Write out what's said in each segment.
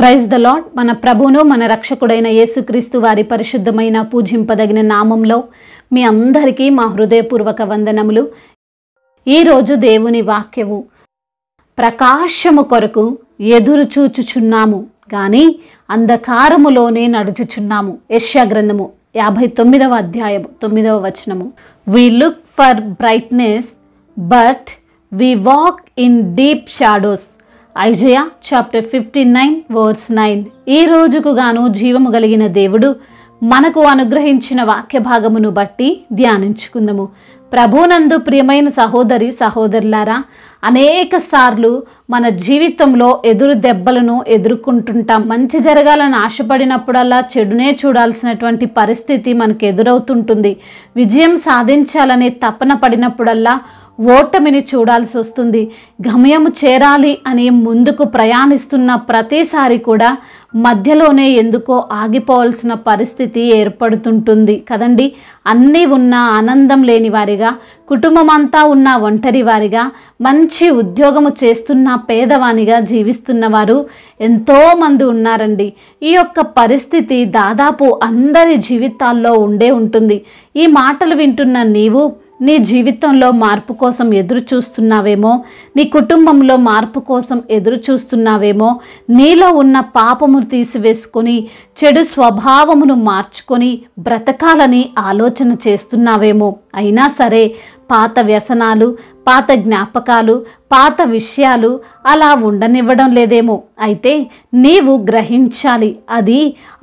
Praise the lord. మన ప్రభువును మన రక్షకుడైన యేసుక్రీస్తు వారి పరిశుద్ధమైన పూజింపదగిన నామంలో మీ అందరికీ మా హృదయపూర్వక వందనములు. ఈరోజు దేవుని వాక్యము, ప్రకాశము కొరకు ఎదురు చూచుచున్నాము గాని అంధకారములోనే నడుచుచున్నాము. యెషయా గ్రంథము 59వ అధ్యాయం 9వ వచనము. We look for brightness but we walk in deep shadows. Isaiah chapter 59 verse 9. ఈ రోజుకు గాను జీవము కలిగిన దేవుడు మనకు అనుగ్రహించిన వాక్య భాగమును బట్టి ధ్యానించుకుందాము. ప్రభునందు ప్రియమైన సహోదరి సహోదరులారా, అనేక సార్లు మన జీవితంలో ఎదురు దెబ్బలను ఎదుర్కొంటుంటాం. మంచి జరగాలని ఆశపడినప్పుడల్లా చెడునే చూడాల్సినటువంటి పరిస్థితి మనకు ఎదురవుతుంటుంది. విజయం సాధించాలనే తపన పడినప్పుడల్లా ఓటమిని చూడాల్సి వస్తుంది. గమ్యము చేరాలి అని ముందుకు ప్రయాణిస్తున్న ప్రతిసారి కూడా మధ్యలోనే ఎందుకో ఆగిపోవాల్సిన పరిస్థితి ఏర్పడుతుంటుంది కదండి. అన్నీ ఉన్న ఆనందం లేని వారిగా, కుటుంబం అంతా ఉన్న ఒంటరి వారిగా, మంచి ఉద్యోగము చేస్తున్న పేదవానిగా జీవిస్తున్న వారు ఎంతోమంది ఉన్నారండి. ఈ యొక్క పరిస్థితి దాదాపు అందరి జీవితాల్లో ఉండే ఉంటుంది. ఈ మాటలు వింటున్న నీవు నీ జీవితంలో మార్పు కోసం ఎదురు చూస్తున్నావేమో, నీ కుటుంబంలో మార్పు కోసం ఎదురు చూస్తున్నావేమో, నీలో ఉన్న పాపమును తీసివేసుకొని చెడు స్వభావమును మార్చుకొని బ్రతకాలని ఆలోచన చేస్తున్నావేమో. అయినా సరే పాత వ్యసనాలు, పాత జ్ఞాపకాలు, పాత విషయాలు అలా ఉండనివ్వడం లేదేమో. అయితే నీవు గ్రహించాలి, అది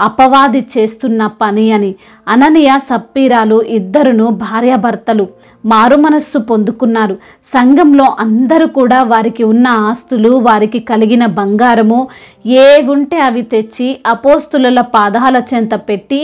అపవాది చేస్తున్న పని అని. అననీయ సప్పీరాలు ఇద్దరును భార్యాభర్తలు మారు మనస్సు పొందుకున్నారు. సంఘంలో అందరూ కూడా వారికి ఉన్న ఆస్తులు, వారికి కలిగిన బంగారము ఏవుంటే అవి తెచ్చి అపోస్తుల పాదాల చెంత పెట్టి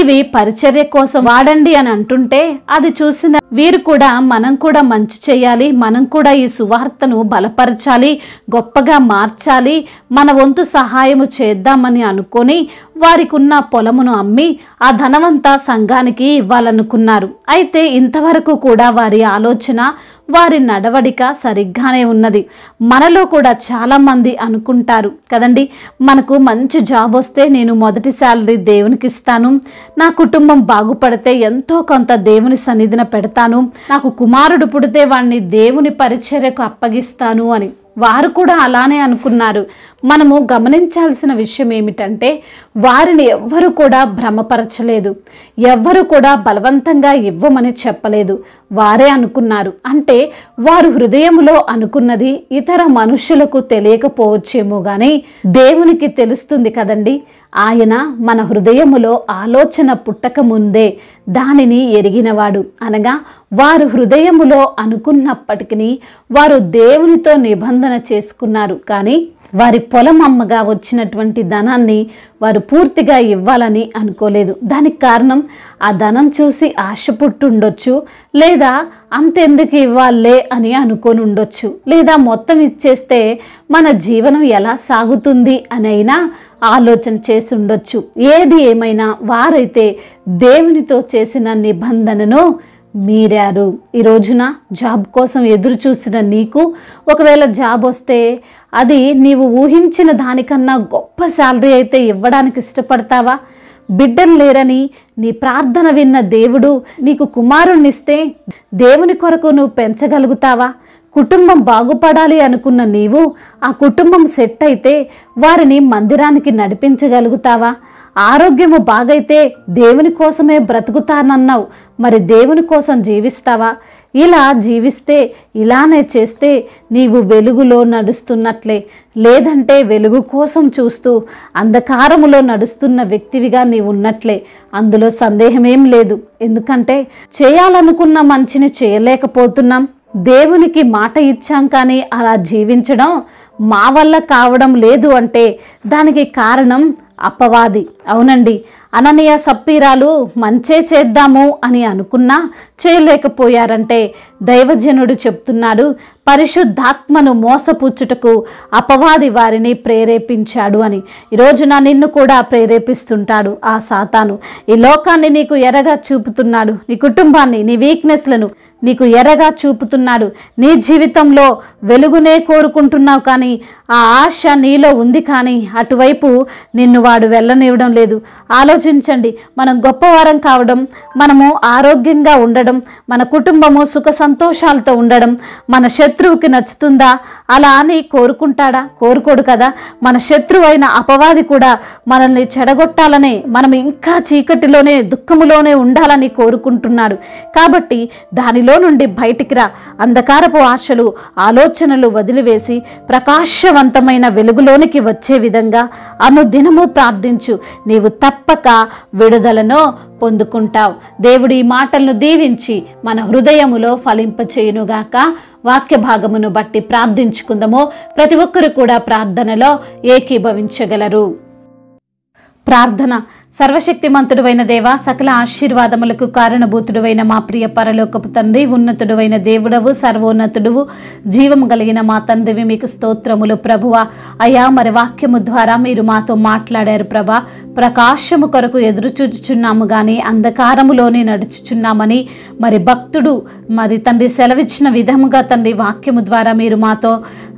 ఇవి పరిచర్య కోసం వాడండి అని అంటుంటే అది చూసిన వీరు కూడా మనం కూడా మంచి చేయాలి, మనం కూడా ఈ సువార్తను బలపరచాలి, గొప్పగా మార్చాలి, మన వంతు సహాయము చేద్దామని అనుకొని వారికి ఉన్న పొలమును అమ్మి ఆ ధనమంతా సంఘానికి ఇవ్వాలనుకున్నారు. అయితే ఇంతవరకు కూడా వారి ఆలోచన, వారి నడవడిక సరిగ్గానే ఉన్నది. మనలో కూడా చాలామంది అనుకుంటారు కదండి, మనకు మంచి జాబ్ వస్తే నేను మొదటి శాలరీ దేవునికి ఇస్తాను, నా కుటుంబం బాగుపడితే ఎంతో కొంత దేవుని సన్నిధిన పెడతాను, నాకు కుమారుడు పుడితే వాడిని దేవుని పరిచర్యకు అప్పగిస్తాను అని. వారు కూడా అలానే అనుకున్నారు. మనము గమనించాల్సిన విషయం ఏమిటంటే వారిని ఎవ్వరు కూడా భ్రమపరచలేదు, ఎవ్వరు కూడా బలవంతంగా ఇవ్వమని చెప్పలేదు. వారే అనుకున్నారు. అంటే వారు హృదయంలో అనుకున్నది ఇతర మనుషులకు తెలియకపోవచ్చేమో కానీ దేవునికి తెలుస్తుంది కదండి. ఆయన మన హృదయములో ఆలోచన పుట్టక ముందే దానిని ఎరిగినవాడు. అనగా వారు హృదయములో అనుకున్నప్పటికీ వారు దేవునితో నిబంధన చేసుకున్నారు. కానీ వారి పొలం అమ్మగా వచ్చినటువంటి ధనాన్ని వారు పూర్తిగా ఇవ్వాలని అనుకోలేదు. దానికి కారణం ఆ ధనం చూసి ఆశ పుట్టుండొచ్చు, లేదా అంతెందుకు ఇవ్వాలే అని అనుకొని ఉండొచ్చు, లేదా మొత్తం ఇచ్చేస్తే మన జీవనం ఎలా సాగుతుంది అని అయినా ఆలోచన చేసి ఉండొచ్చు. ఏది ఏమైనా వారైతే దేవునితో చేసిన నిబంధనను మీరారు. ఈ రోజున జాబ్ కోసం ఎదురు చూసిన నీకు ఒకవేళ జాబ్ వస్తే అది నీవు ఊహించిన దానికన్నా గొప్ప శాలరీ అయితే ఇవ్వడానికి ఇష్టపడతావా? బిడ్డలు లేరని నీ ప్రార్థన విన్న దేవుడు నీకు కుమారుణ్ణిస్తే దేవుని కొరకు నువ్వు పెంచగలుగుతావా? కుటుంబం బాగుపడాలి అనుకున్న నీవు ఆ కుటుంబం సెట్ అయితే వారిని మందిరానికి నడిపించగలుగుతావా? ఆరోగ్యము బాగైతే దేవుని కోసమే బ్రతుకుతానన్నావు, మరి దేవుని కోసం జీవిస్తావా? ఇలా జీవిస్తే, ఇలానే చేస్తే నీవు వెలుగులో నడుస్తున్నట్లే. లేదంటే వెలుగు కోసం చూస్తూ అంధకారములో నడుస్తున్న వ్యక్తివిగా నీవు ఉన్నట్లే. అందులో సందేహమేం లేదు. ఎందుకంటే చేయాలనుకున్న మంచిని చేయలేకపోతున్నాం. దేవునికి మాట ఇచ్చాం కానీ అలా జీవించడం మా వల్ల కావడం లేదు అంటే దానికి కారణం అపవాది. అవునండి, అననీయ సప్పీరాలు మంచే చేద్దాము అని అనుకున్నా చేయలేకపోయారంటే దైవజనుడు చెప్తున్నాడు, పరిశుద్ధాత్మను మోసపుచ్చుటకు అపవాది వారిని ప్రేరేపించాడు అని. ఈరోజున నిన్ను కూడా ప్రేరేపిస్తుంటాడు ఆ సాతాను. ఈ లోకాన్ని నీకు ఎరగా చూపుతున్నాడు, నీ కుటుంబాన్ని, నీ వీక్నెస్లను, నీకు ఎర్రగా చూపుతున్నాడు. నీ జీవితంలో వెలుగునే కోరుకుంటున్నావు, కానీ ఆ ఆశ నీలో ఉంది, కానీ అటువైపు నిన్ను వాడు వెళ్ళనివ్వడం లేదు. ఆలోచించండి. మనం గొప్పవారం కావడం, మనము ఆరోగ్యంగా ఉండడం, మన కుటుంబము సుఖ సంతోషాలతో ఉండడం మన శత్రువుకి నచ్చుతుందా? అలా అని కోరుకుంటాడా? కోరుకోడు కదా. మన శత్రువు అయిన అపవాది కూడా మనల్ని చెడగొట్టాలనే, మనం ఇంకా చీకటిలోనే దుఃఖములోనే ఉండాలని కోరుకుంటున్నాడు. కాబట్టి దానిలో నుండి బయటికి రా. అంధకారపు ఆశలు ఆలోచనలు వదిలివేసి ప్రకాశవంతమైన వెలుగులోనికి వచ్చే విధంగా అనుదినము ప్రార్థించు. నీవు తప్పక విడుదలను పొందుకుంటావు. దేవుడి ఈ మాటలను దీవించి మన హృదయములో ఫలింపచేయునుగాక. వాక్య భాగమును బట్టి ప్రార్థించుకుందాము. ప్రతి ఒక్కరు కూడా ప్రార్థనలో ఏకీభవించగలరు. ప్రార్థన. సర్వశక్తిమంతుడువైన దేవ, సకల ఆశీర్వాదములకు కారణభూతుడువైన మా ప్రియ పరలోకపు తండ్రి, ఉన్నతుడువైన దేవుడవు, సర్వోన్నతుడువు, జీవము కలిగిన మా తండ్రివి, మీకు స్తోత్రములు ప్రభువా. అయా, మరి వాక్యము ద్వారా మీరు మాతో మాట్లాడారు ప్రభా. ప్రకాశము కొరకు ఎదురు చూచుచున్నాము కానీ అంధకారములోనే నడుచుచున్నామని మరి భక్తుడు మరి తండ్రి సెలవిచ్చిన విధముగా తండ్రి వాక్యము ద్వారా మీరు మాతో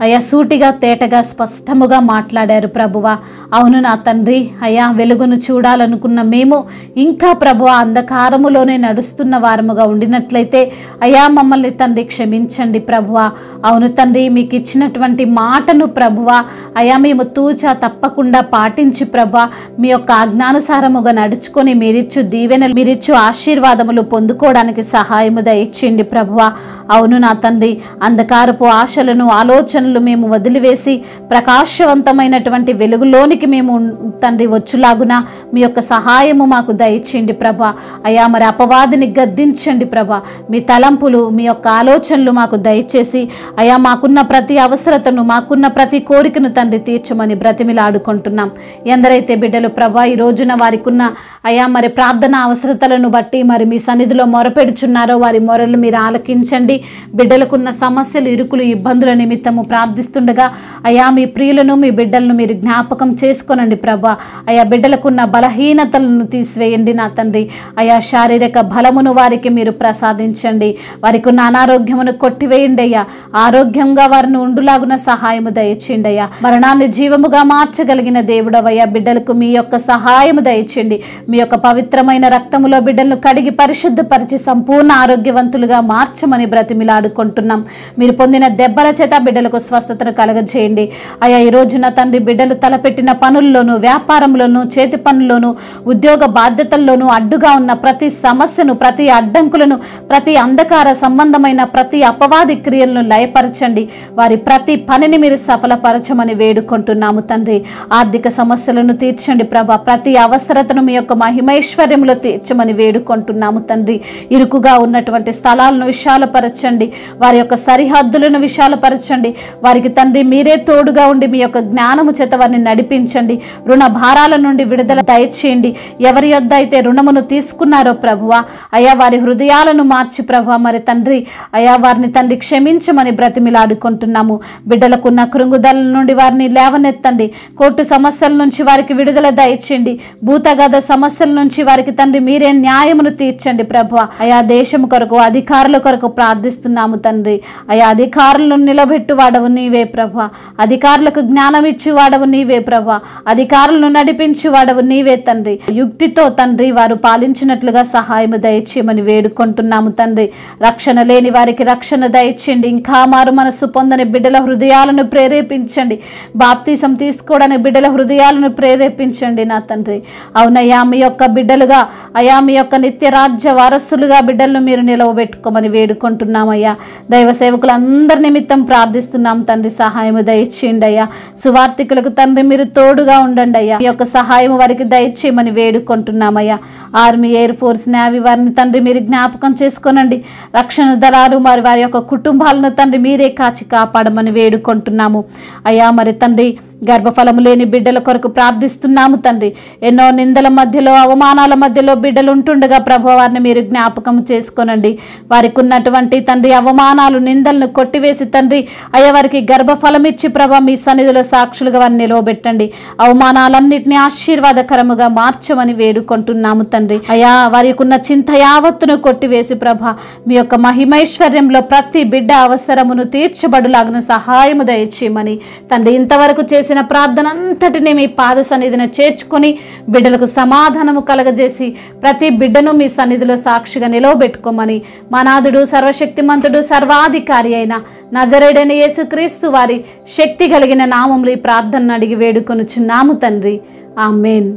అయా సూటిగా తేటగా స్పష్టముగా మాట్లాడారు ప్రభువా. అవును నా తండ్రి, అయా వెలుగును చూడాలనుకున్న మేము ఇంకా ప్రభువా అంధకారములోనే నడుస్తున్న వారముగా ఉండినట్లయితే అయా మమ్మల్ని తండ్రి క్షమించండి ప్రభువా. అవును తండ్రి, మీకు ఇచ్చినటువంటి మాటను ప్రభువా అయా మేము తూచా తప్పకుండా పాటించి ప్రభువా మీ యొక్క ఆజ్ఞానుసారముగా నడుచుకొని మీరిచ్చు దీవెనలు, మీరిచ్చు ఆశీర్వాదములు పొందుకోవడానికి సహాయము దయచేయండి ప్రభువా. అవును నా తండ్రి, అంధకారపు ఆశలను ఆలోచనలు మేము వదిలివేసి ప్రకాశవంతమైనటువంటి వెలుగులోనికి మేము తండ్రి వచ్చులాగున మీ యొక్క సహాయము మాకు దయచేయండి ప్రభా. అయా మరి అపవాదిని గద్దించండి ప్రభా. మీ తలంపులు, మీ యొక్క ఆలోచనలు మాకు దయచేసి అయా మాకున్న ప్రతి అవసరతను, మాకున్న ప్రతి కోరికను తండ్రి తీర్చమని బ్రతిమిలాడుకుంటున్నాం. ఎందరైతే బిడ్డలు ప్రభా ఈ రోజున వారికి ఉన్న అయా మరి ప్రార్థన అవసరతలను బట్టి మరి మీ సన్నిధిలో మొరపెడుచున్నారో వారి మొరలు మీరు ఆలకించండి. బిడ్డలకున్న సమస్యలు, ఇరుకులు, ఇబ్బందుల నిమిత్తము ప్రార్థిస్తుండగా అయా మీ ప్రియులను, మీ బిడ్డలను మీరు జ్ఞాపకం చేసుకోనండి ప్రభా. అయా బిడ్డలకున్న బలహీనతలను తీసివేయండి నా తండ్రి. అయా శారీరక బలమును వారికి మీరు ప్రసాదించండి. వారికి ఉన్న అనారోగ్యమును కొట్టివేయండి అయ్యా. ఆరోగ్యంగా వారిని ఉండులాగున సహాయము దయచేయండి అయ్యా. మరణాన్ని జీవముగా మార్చగలిగిన దేవుడవయ్యా, బిడ్డలకు మీ యొక్క సహాయము దయచేయండి. మీ యొక్క పవిత్రమైన రక్తములో బిడ్డలను కడిగి పరిశుద్ధపరిచి సంపూర్ణ ఆరోగ్యవంతులుగా మార్చమని బ్రతిమిలాడుకుంటున్నాం. మీరు పొందిన దెబ్బల చేత బిడ్డలకు స్వస్థతను కలగజేయండి అయా. ఈ రోజున తండ్రి బిడ్డలు తలపెట్టిన పనుల్లోనూ, వ్యాపారంలోనూ, చేతి పనుల్లోనూ, ఉద్యోగ బాధ్యతల్లోనూ అడ్డుగా ఉన్న ప్రతి సమస్యను, ప్రతి అడ్డంకులను, ప్రతి అంధకార సంబంధమైన ప్రతి అపవాది క్రియలను లయపరచండి. వారి ప్రతి పనిని మీరు సఫలపరచమని వేడుకుంటున్నాము తండ్రి. ఆర్థిక సమస్యలను తీర్చండి ప్రభా. ప్రతి అవసరతను మీ యొక్క మహిమైశ్వర్యములో తీర్చమని వేడుకుంటున్నాము తండ్రి. ఇరుకుగా ఉన్నటువంటి స్థలాలను విశాలపరచండి. వారి యొక్క సరిహద్దులను విశాలపరచండి. వారికి తండ్రి మీరే తోడుగా ఉండి మీ యొక్క జ్ఞానము చేత వారిని నడిపించండి. రుణ భారాల నుండి విడుదల దయచేయండి. ఎవరి యొద్ద అయితే రుణమును తీసుకున్నారో ప్రభువా అయా వారి హృదయాలను మార్చి ప్రభువా మరి తండ్రి అయా వారిని తండ్రి క్షమించమని బ్రతిమిలాడుకుంటున్నాము. బిడ్డలకున్న కృంగుదల నుండి వారిని లేవనెత్తండి. కోర్టు సమస్యల నుంచి వారికి విడుదల దయచేయండి. భూతగత సమస్యల నుంచి వారికి తండ్రి మీరే న్యాయమును తీర్చండి ప్రభువా. అయా దేశం కొరకు, అధికారుల కొరకు ప్రార్థిస్తున్నాము తండ్రి. అయా అధికారులను నిలబెట్టు వాడవు నీవే ప్రభువా. అధికారులకు జ్ఞానం ఇచ్చి వాడవు నీవే ప్రభువా. అధికారులను నడిపించి వాడవు నీవే తండ్రి. యుక్తితో తండ్రి వారు పాలించినట్లుగా సహాయము దయచేయమని వేడుకుంటున్నాము తండ్రి. రక్షణ లేని వారికి రక్షణ దయచేయండి. ఇంకా మారు మనస్సు పొందని బిడ్డల హృదయాలను ప్రేరేపించండి. బాప్తీసం తీసుకోవడానికి బిడ్డల హృదయాలను ప్రేరేపించండి నా తండ్రి. అవునయ్యా, మీ యొక్క బిడ్డలుగా అయా మీ యొక్క నిత్య రాజ్య వారసులుగా బిడ్డలను మీరు నిలవబెట్టుకోమని వేడుకుంటున్నామయ్యా. దైవ సేవకులు అందరి నిమిత్తం ప్రార్థిస్తున్నాం తండ్రి. సహాయము దయచేయండి అయ్యా. సువార్థికులకు తండ్రి మీరు తోడుగా ఉండండి అయ్యా. మీ యొక్క సహాయం వారికి దయచేయమని వేడుకుంటున్నామయ్యా. ఆర్మీ, ఎయిర్ ఫోర్స్, నేవీ వారిని తండ్రి మీరు జ్ఞాపకం చేసుకోనండి. రక్షణ దళాలు వారి యొక్క కుటుంబాలను తండ్రి మీరే కాచి కాపాడమని వేడుకుంటున్నాము అయ్యా. మరి తండ్రి గర్భఫలము లేని బిడ్డల కొరకు ప్రార్థిస్తున్నాము తండ్రి. ఎన్నో నిందల మధ్యలో, అవమానాల మధ్యలో బిడ్డలు ఉంటుండగా ప్రభు వారిని మీరు జ్ఞాపకం చేసుకోనండి. వారికి ఉన్నటువంటి తండ్రి అవమానాలు, నిందలను కొట్టివేసి తండ్రి అయ్యా వారికి గర్భఫలం ఇచ్చి ప్రభ మీ సన్నిధిలో సాక్షులుగా వారిని నిలవబెట్టండి. అవమానాలన్నింటినీ ఆశీర్వాదకరముగా మార్చమని వేడుకుంటున్నాము తండ్రి. అయ్యా వారికి ఉన్న చింత యావత్తును కొట్టివేసి ప్రభ మీ యొక్క మహిమైశ్వర్యంలో ప్రతి బిడ్డ అవసరమును తీర్చబడులాగిన సహాయము దయచేయమని తండ్రి ఇంతవరకు చేసిన ప్రార్థన అంతటినీ మీ పాద సన్నిధిని చేర్చుకొని బిడ్డలకు సమాధానము కలగజేసి ప్రతి బిడ్డను మీ సన్నిధిలో సాక్షిగా నిలవబెట్టుకోమని మా నాథుడు, సర్వశక్తిమంతుడు, సర్వాధికారి అయిన నజరేయుడైన యేసుక్రీస్తు వారి శక్తి కలిగిన నామములో ఈ ప్రార్థనను అడిగి వేడుకొనుచున్నాము తండ్రి. ఆమేన్.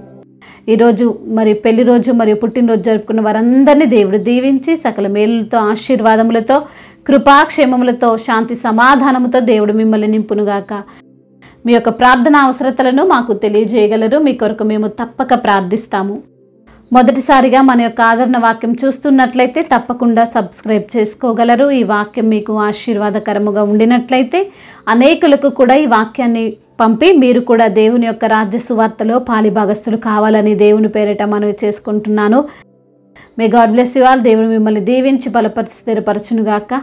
ఈరోజు మరి పెళ్లి రోజు మరియు పుట్టినరోజు జరుపుకున్న వారందరినీ దేవుడు దీవించి సకల మేలులతో, ఆశీర్వాదములతో, కృపాక్షేమములతో, శాంతి సమాధానముతో దేవుడు మిమ్మల్ని నింపునుగాక. మీ యొక్క ప్రార్థన అవసరతలను మాకు తెలియజేయగలరు. మీ కొరకు మేము తప్పక ప్రార్థిస్తాము. మొదటిసారిగా మన యొక్క ఆదరణ వాక్యం చూస్తున్నట్లయితే తప్పకుండా సబ్స్క్రైబ్ చేసుకోగలరు. ఈ వాక్యం మీకు ఆశీర్వాదకరముగా ఉండినట్లయితే అనేకులకు కూడా ఈ వాక్యాన్ని పంపి మీరు కూడా దేవుని యొక్క రాజ్య సువార్తలో పాలిభాగస్తులు కావాలని దేవుని పేరిట మనవి చేసుకుంటున్నాను. May God bless you all. దేవుడు మిమ్మల్ని దీవించి బలపరిచి స్థిరపరచునుగాక.